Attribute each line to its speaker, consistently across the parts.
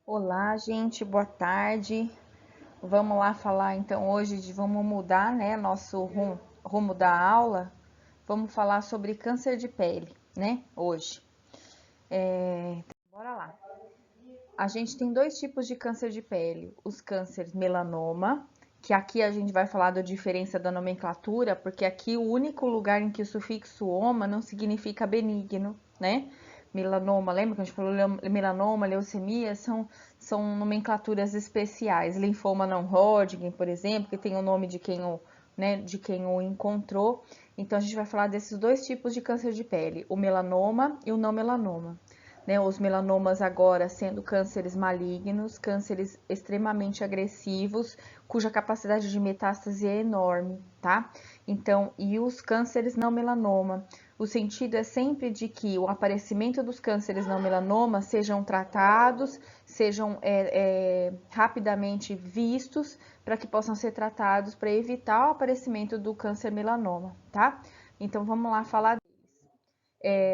Speaker 1: Olá, gente, boa tarde. Vamos lá falar então hoje vamos mudar, né, nosso rumo da aula. Vamos falar sobre câncer de pele, né, hoje. Bora lá. A gente tem dois tipos de câncer de pele: os cânceres melanoma, que aqui a gente vai falar da diferença da nomenclatura, porque aqui o único lugar em que o sufixo "oma" não significa benigno, né? Melanoma, lembra que a gente falou melanoma, leucemia, são nomenclaturas especiais. Linfoma não Hodgkin, por exemplo, que tem o nome de quem o encontrou. Então a gente vai falar desses dois tipos de câncer de pele: o melanoma e o não melanoma, né? Os melanomas agora sendo cânceres malignos, cânceres extremamente agressivos, cuja capacidade de metástase é enorme, tá? Então, e os cânceres não melanoma, o sentido é sempre de que o aparecimento dos cânceres não melanoma sejam tratados, sejam rapidamente vistos, para que possam ser tratados para evitar o aparecimento do câncer melanoma, tá? Então vamos lá falar.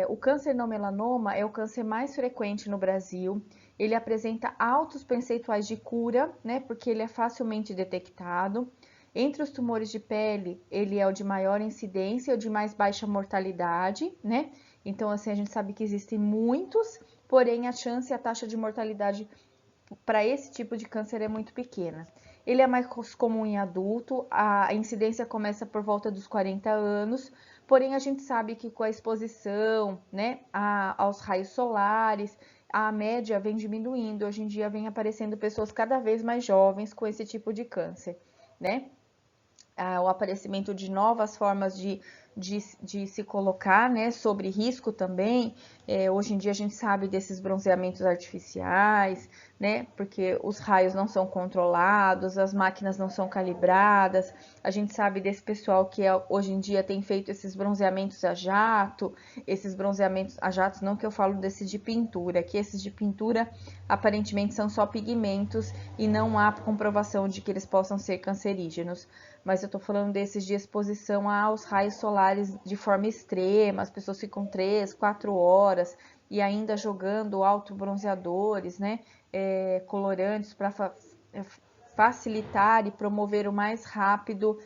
Speaker 1: O câncer não melanoma é o câncer mais frequente no Brasil. Ele apresenta altos percentuais de cura, né? Porque ele é facilmente detectado. Entre os tumores de pele, ele é o de maior incidência, o de mais baixa mortalidade, né? Então, assim, a gente sabe que existem muitos, porém a chance e a taxa de mortalidade para esse tipo de câncer é muito pequena. Ele é mais comum em adulto, a incidência começa por volta dos 40 anos, porém a gente sabe que com a exposição, né, aos raios solares, a média vem diminuindo. Hoje em dia vem aparecendo pessoas cada vez mais jovens com esse tipo de câncer, né? O aparecimento de novas formas de se colocar, né, sobre risco também. Hoje em dia a gente sabe desses bronzeamentos artificiais, né, porque os raios não são controlados, as máquinas não são calibradas. A gente sabe desse pessoal que hoje em dia tem feito esses bronzeamentos a jato, esses bronzeamentos a jatos, não que eu falo desses de pintura, que esses de pintura aparentemente são só pigmentos e não há comprovação de que eles possam ser cancerígenos, mas eu tô falando desses de exposição aos raios solares de forma extrema. As pessoas ficam 3, 4 horas e ainda jogando autobronzeadores, né, colorantes para facilitar e promover o mais rápido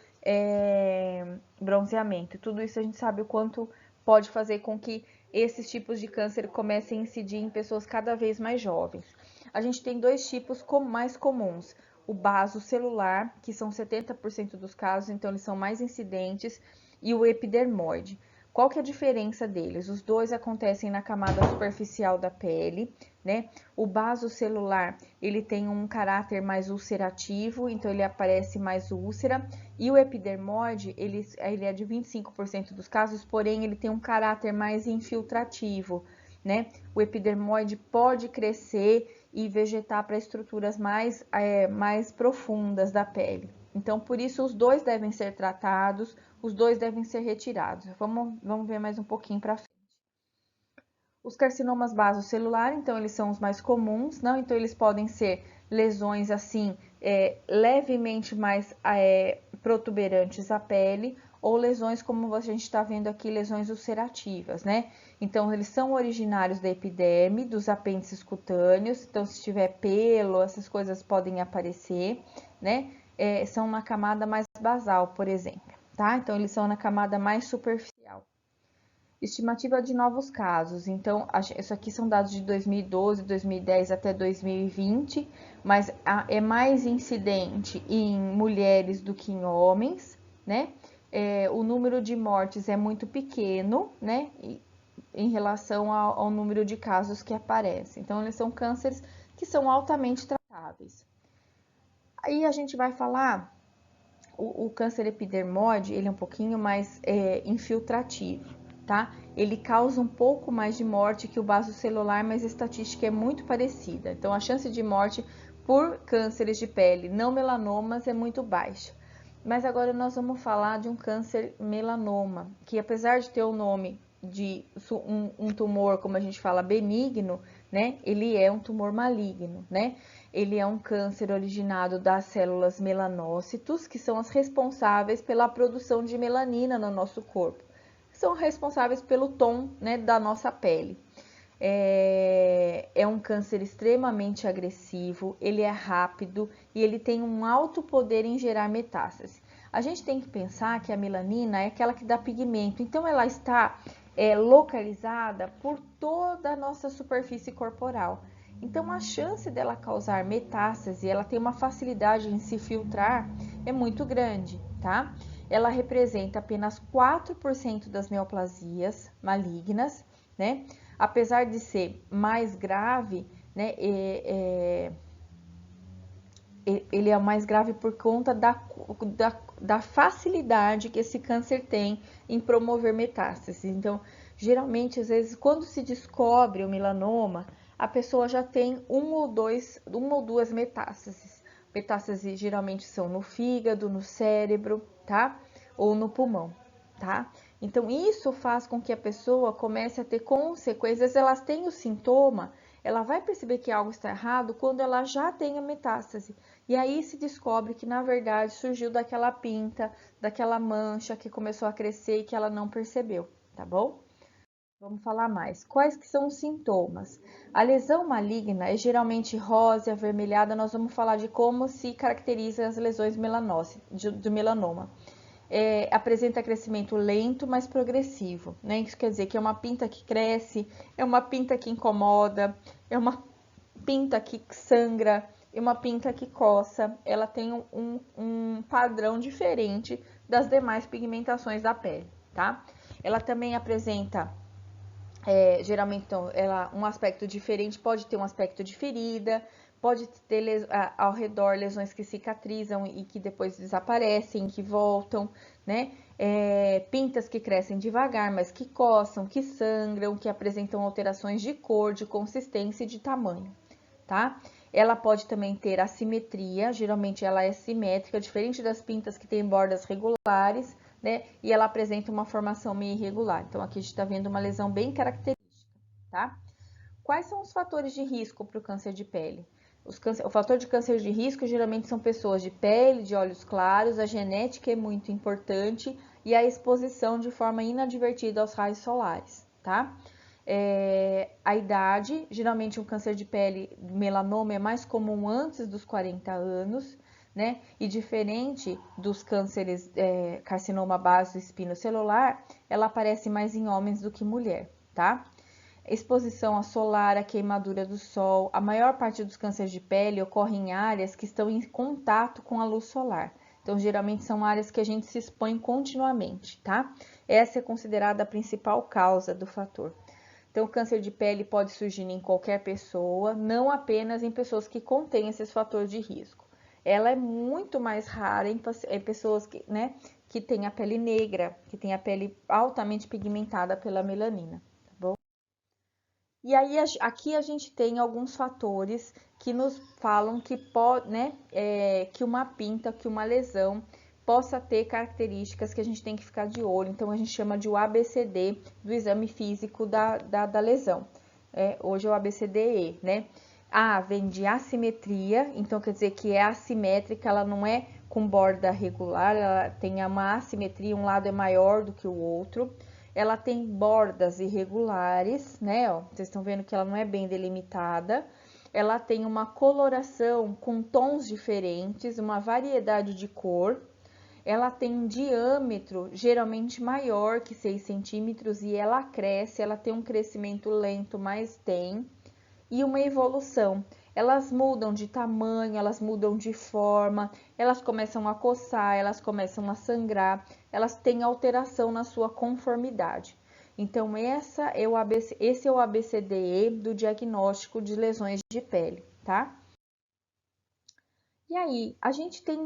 Speaker 1: bronzeamento. Tudo isso a gente sabe o quanto pode fazer com que esses tipos de câncer comecem a incidir em pessoas cada vez mais jovens. A gente tem dois tipos mais comuns: o basocelular, que são 70% dos casos, então eles são mais incidentes, e o epidermoide. Qual que é a diferença deles? Os dois acontecem na camada superficial da pele, né? O basocelular, ele tem um caráter mais ulcerativo, então ele aparece mais úlcera, e o epidermoide, ele é de 25% dos casos, porém ele tem um caráter mais infiltrativo, né? O epidermoide pode crescer e vegetar para estruturas mais profundas da pele. Então, por isso, os dois devem ser tratados, os dois devem ser retirados. Vamos ver mais um pouquinho para frente. Os carcinomas basocelulares, então, eles são os mais comuns, não? Então, eles podem ser lesões, assim, levemente mais protuberantes à pele, ou lesões como a gente está vendo aqui, lesões ulcerativas, né? Então, eles são originários da epiderme, dos apêndices cutâneos. Então, se tiver pelo, essas coisas podem aparecer, né? São na camada mais basal, por exemplo, tá? Então, eles são na camada mais superficial. Estimativa de novos casos. Então, isso aqui são dados de 2012, 2010 até 2020, mas é mais incidente em mulheres do que em homens, né? O número de mortes é muito pequeno, né? Em relação ao número de casos que aparecem. Então, eles são cânceres que são altamente tratáveis. Aí a gente vai falar, o câncer epidermoide, ele é um pouquinho mais infiltrativo, tá? Ele causa um pouco mais de morte que o basocelular, mas a estatística é muito parecida. Então, a chance de morte por cânceres de pele não melanomas é muito baixa. Mas agora nós vamos falar de um câncer melanoma, que apesar de ter o nome de um tumor, como a gente fala, benigno, né? Ele é um tumor maligno, né? Ele é um câncer originado das células melanócitos, que são as responsáveis pela produção de melanina no nosso corpo. São responsáveis pelo tom, né, da nossa pele. É um câncer extremamente agressivo, ele é rápido e ele tem um alto poder em gerar metástase. A gente tem que pensar que a melanina é aquela que dá pigmento, então ela está localizada por toda a nossa superfície corporal. Então a chance dela causar metástase, ela tem uma facilidade em se filtrar, é muito grande, tá? Ela representa apenas 4% das neoplasias malignas, né? Apesar de ser mais grave, né, ele é mais grave por conta da facilidade que esse câncer tem em promover metástases. Então, geralmente, às vezes, quando se descobre o melanoma, a pessoa já tem uma ou duas metástases. Metástases geralmente são no fígado, no cérebro, tá? Ou no pulmão, tá? Então, isso faz com que a pessoa comece a ter consequências. Elas têm o sintoma, ela vai perceber que algo está errado quando ela já tem a metástase. E aí se descobre que, na verdade, surgiu daquela pinta, daquela mancha que começou a crescer e que ela não percebeu, tá bom? Vamos falar mais. Quais que são os sintomas? A lesão maligna é geralmente rosa e avermelhada. Nós vamos falar de como se caracterizam as lesões do melanoma. Apresenta crescimento lento, mas progressivo, né? Isso quer dizer que é uma pinta que cresce, é uma pinta que incomoda, é uma pinta que sangra, é uma pinta que coça. Ela tem um padrão diferente das demais pigmentações da pele, tá? Ela também apresenta geralmente, então, um aspecto diferente, pode ter um aspecto de ferida, pode ter ao redor lesões que cicatrizam e que depois desaparecem, que voltam, né? Pintas que crescem devagar, mas que coçam, que sangram, que apresentam alterações de cor, de consistência e de tamanho, tá? Ela pode também ter assimetria, geralmente ela é simétrica, diferente das pintas que têm bordas regulares, né? E ela apresenta uma formação meio irregular. Então, aqui a gente está vendo uma lesão bem característica, tá? Quais são os fatores de risco para o câncer de pele? O fator de câncer de risco geralmente são pessoas de pele, de olhos claros, a genética é muito importante e a exposição de forma inadvertida aos raios solares, tá? A idade, geralmente um câncer de pele, melanoma, é mais comum antes dos 40 anos, né? E diferente dos cânceres, carcinoma básico e espinocelular, ela aparece mais em homens do que mulher, tá? Exposição a solar, a queimadura do sol. A maior parte dos cânceres de pele ocorre em áreas que estão em contato com a luz solar. Então, geralmente são áreas que a gente se expõe continuamente, tá? Essa é considerada a principal causa do fator. Então, o câncer de pele pode surgir em qualquer pessoa, não apenas em pessoas que contêm esses fatores de risco. Ela é muito mais rara em pessoas que, né, que têm a pele negra, que têm a pele altamente pigmentada pela melanina, tá bom? E aí, aqui a gente tem alguns fatores que nos falam que pode, né, que uma pinta, que uma lesão possa ter características que a gente tem que ficar de olho. Então, a gente chama de o ABCD do exame físico da lesão. Hoje é o ABCDE, né? A vem de assimetria, então quer dizer que é assimétrica, ela não é com borda regular, ela tem uma assimetria, um lado é maior do que o outro. Ela tem bordas irregulares, né? Ó, vocês estão vendo que ela não é bem delimitada. Ela tem uma coloração com tons diferentes, uma variedade de cor. Ela tem um diâmetro geralmente maior que 6 centímetros e ela cresce, ela tem um crescimento lento, mas tem, e uma evolução. Elas mudam de tamanho, elas mudam de forma, elas começam a coçar, elas começam a sangrar, elas têm alteração na sua conformidade. Então, esse é o ABCDE do diagnóstico de lesões de pele, tá? E aí,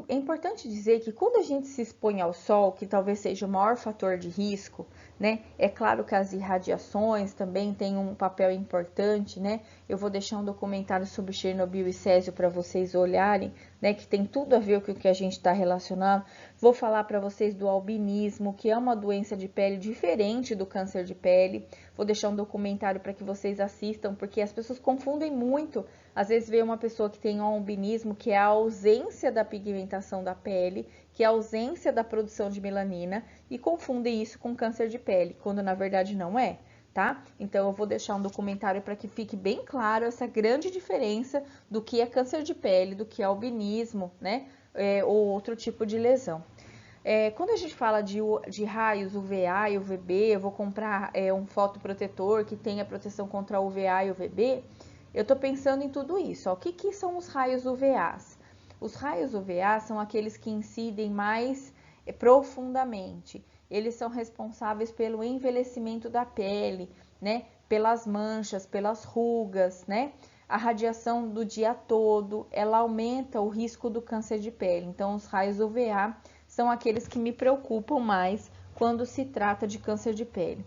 Speaker 1: é importante dizer que quando a gente se expõe ao sol, que talvez seja o maior fator de risco, né? É claro que as irradiações também têm um papel importante, né? Eu vou deixar um documentário sobre Chernobyl e Césio para vocês olharem, né? Que tem tudo a ver com o que a gente está relacionando. Vou falar para vocês do albinismo, que é uma doença de pele diferente do câncer de pele. Vou deixar um documentário para que vocês assistam, porque as pessoas confundem muito. Às vezes vê uma pessoa que tem um albinismo, que é a ausência da pigmentação da pele, que é a ausência da produção de melanina, e confundem isso com câncer de pele, quando na verdade não é, tá? Então, eu vou deixar um documentário para que fique bem claro essa grande diferença do que é câncer de pele, do que é albinismo, né? Ou outro tipo de lesão. Quando a gente fala de raios UVA e UVB, eu vou comprar um fotoprotetor que tenha proteção contra UVA e UVB, eu estou pensando em tudo isso. Ó. O que são os raios UVAs? Os raios UVA são aqueles que incidem mais profundamente. Eles são responsáveis pelo envelhecimento da pele, né? Pelas manchas, pelas rugas, né? A radiação do dia todo, ela aumenta o risco do câncer de pele. Então, os raios UVA são aqueles que me preocupam mais quando se trata de câncer de pele.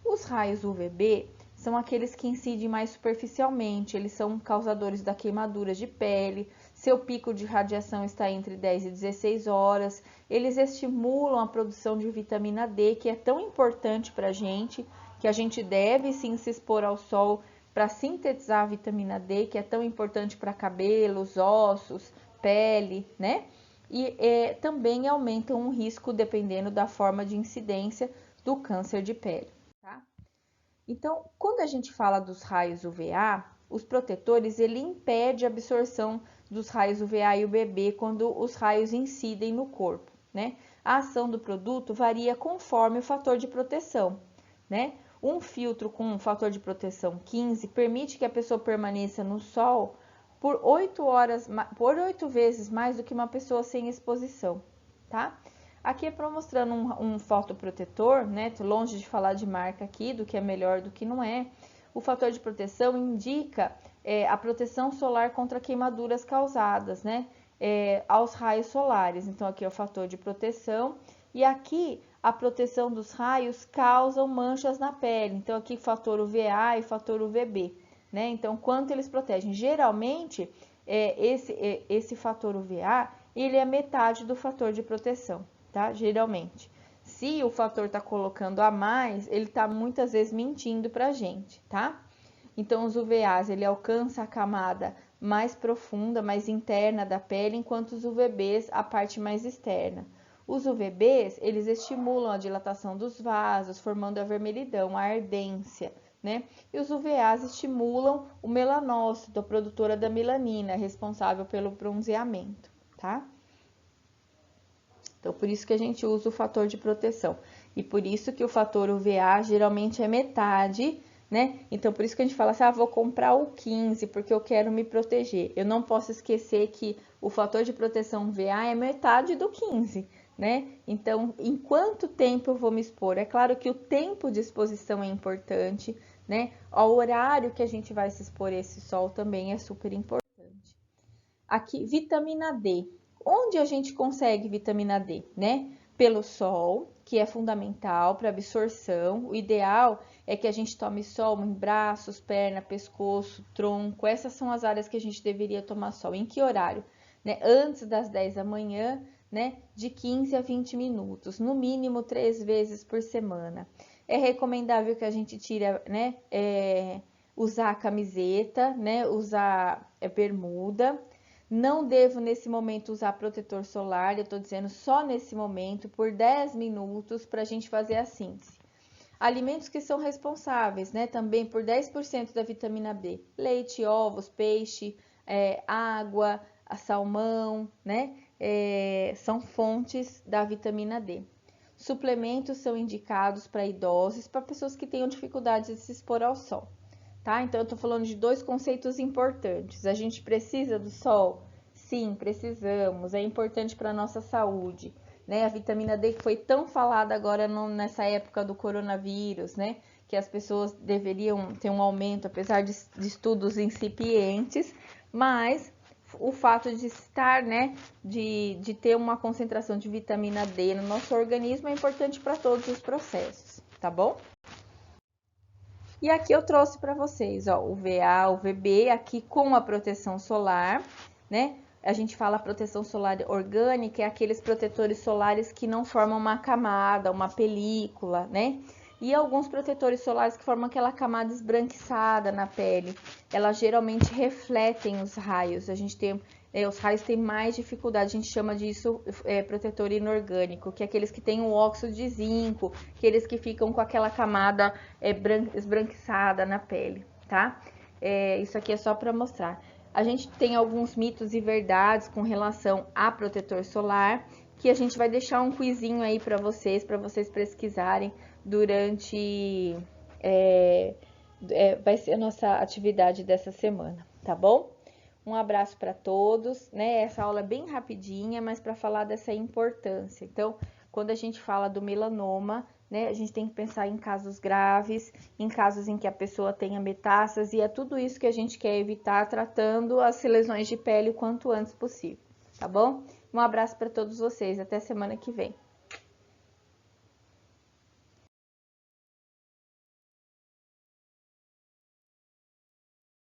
Speaker 1: Os raios UVB são aqueles que incidem mais superficialmente, eles são causadores da queimaduras de pele, seu pico de radiação está entre 10 e 16 horas, eles estimulam a produção de vitamina D, que é tão importante para a gente, que a gente deve sim se expor ao sol para sintetizar a vitamina D, que é tão importante para cabelos, ossos, pele, né? E também aumentam o risco dependendo da forma de incidência do câncer de pele, tá? Então, quando a gente fala dos raios UVA, os protetores, ele impede a absorção dos raios UVA e UVB quando os raios incidem no corpo, né? A ação do produto varia conforme o fator de proteção, né? Um filtro com um fator de proteção 15 permite que a pessoa permaneça no sol por 8 horas, por 8 vezes mais do que uma pessoa sem exposição, tá? Aqui é para mostrando um fotoprotetor, né? Tô longe de falar de marca aqui, do que é melhor, do que não é. O fator de proteção indica a proteção solar contra queimaduras causadas, né? Aos raios solares. Então, aqui é o fator de proteção. E aqui, a proteção dos raios causam manchas na pele. Então, aqui, fator UVA e fator UVB, né? Então, quanto eles protegem? Geralmente, esse fator UVA, ele é metade do fator de proteção, tá? Geralmente. Se o fator está colocando a mais, ele está muitas vezes mentindo para a gente, tá? Então, os UVAs, ele alcança a camada mais profunda, mais interna da pele, enquanto os UVBs, a parte mais externa. Os UVBs, eles estimulam a dilatação dos vasos, formando a vermelhidão, a ardência, né? E os UVAs estimulam o melanócito, a produtora da melanina, responsável pelo bronzeamento, tá? Então, por isso que a gente usa o fator de proteção. E por isso que o fator UVA geralmente é metade, né? Então, por isso que a gente fala assim, vou comprar o 15, porque eu quero me proteger. Eu não posso esquecer que o fator de proteção UVA é metade do 15, né? Então, em quanto tempo eu vou me expor? É claro que o tempo de exposição é importante, né? O horário que a gente vai se expor a esse sol também é super importante. Aqui, vitamina D. Onde a gente consegue vitamina D, né? Pelo sol, que é fundamental para absorção. O ideal é que a gente tome sol em braços, perna, pescoço, tronco. Essas são as áreas que a gente deveria tomar sol. Em que horário? Né? Antes das 10 da manhã, né? De 15 a 20 minutos, no mínimo 3 vezes por semana. É recomendável que a gente tire, né? Usar camiseta, né? Usar bermuda. Não devo, nesse momento, usar protetor solar, eu tô dizendo só nesse momento, por 10 minutos, para a gente fazer a síntese. Alimentos que são responsáveis, né, também por 10% da vitamina D. Leite, ovos, peixe, água, salmão, né, são fontes da vitamina D. Suplementos são indicados para idosos, para pessoas que tenham dificuldade de se expor ao sol. Tá? Então, eu tô falando de dois conceitos importantes. A gente precisa do sol? Sim, precisamos. É importante para a nossa saúde, né? A vitamina D que foi tão falada agora nessa época do coronavírus, né? Que as pessoas deveriam ter um aumento, apesar de estudos incipientes, mas o fato de estar, né? De ter uma concentração de vitamina D no nosso organismo é importante para todos os processos, tá bom? E aqui eu trouxe para vocês, ó, o VA, o VB, aqui com a proteção solar, né? A gente fala proteção solar orgânica, é aqueles protetores solares que não formam uma camada, uma película, né? E alguns protetores solares que formam aquela camada esbranquiçada na pele. Elas geralmente refletem os raios. A gente tem Os raios têm mais dificuldade, a gente chama disso protetor inorgânico, que é aqueles que têm o óxido de zinco, aqueles que ficam com aquela camada esbranquiçada na pele, tá? Isso aqui é só para mostrar. A gente tem alguns mitos e verdades com relação a protetor solar, que a gente vai deixar um quizinho aí para vocês pesquisarem durante... vai ser a nossa atividade dessa semana, tá bom? Um abraço para todos, né? Essa aula é bem rapidinha, mas para falar dessa importância. Então, quando a gente fala do melanoma, né, a gente tem que pensar em casos graves, em casos em que a pessoa tenha metástase, e é tudo isso que a gente quer evitar tratando as lesões de pele o quanto antes possível, tá bom? Um abraço para todos vocês, até semana que vem.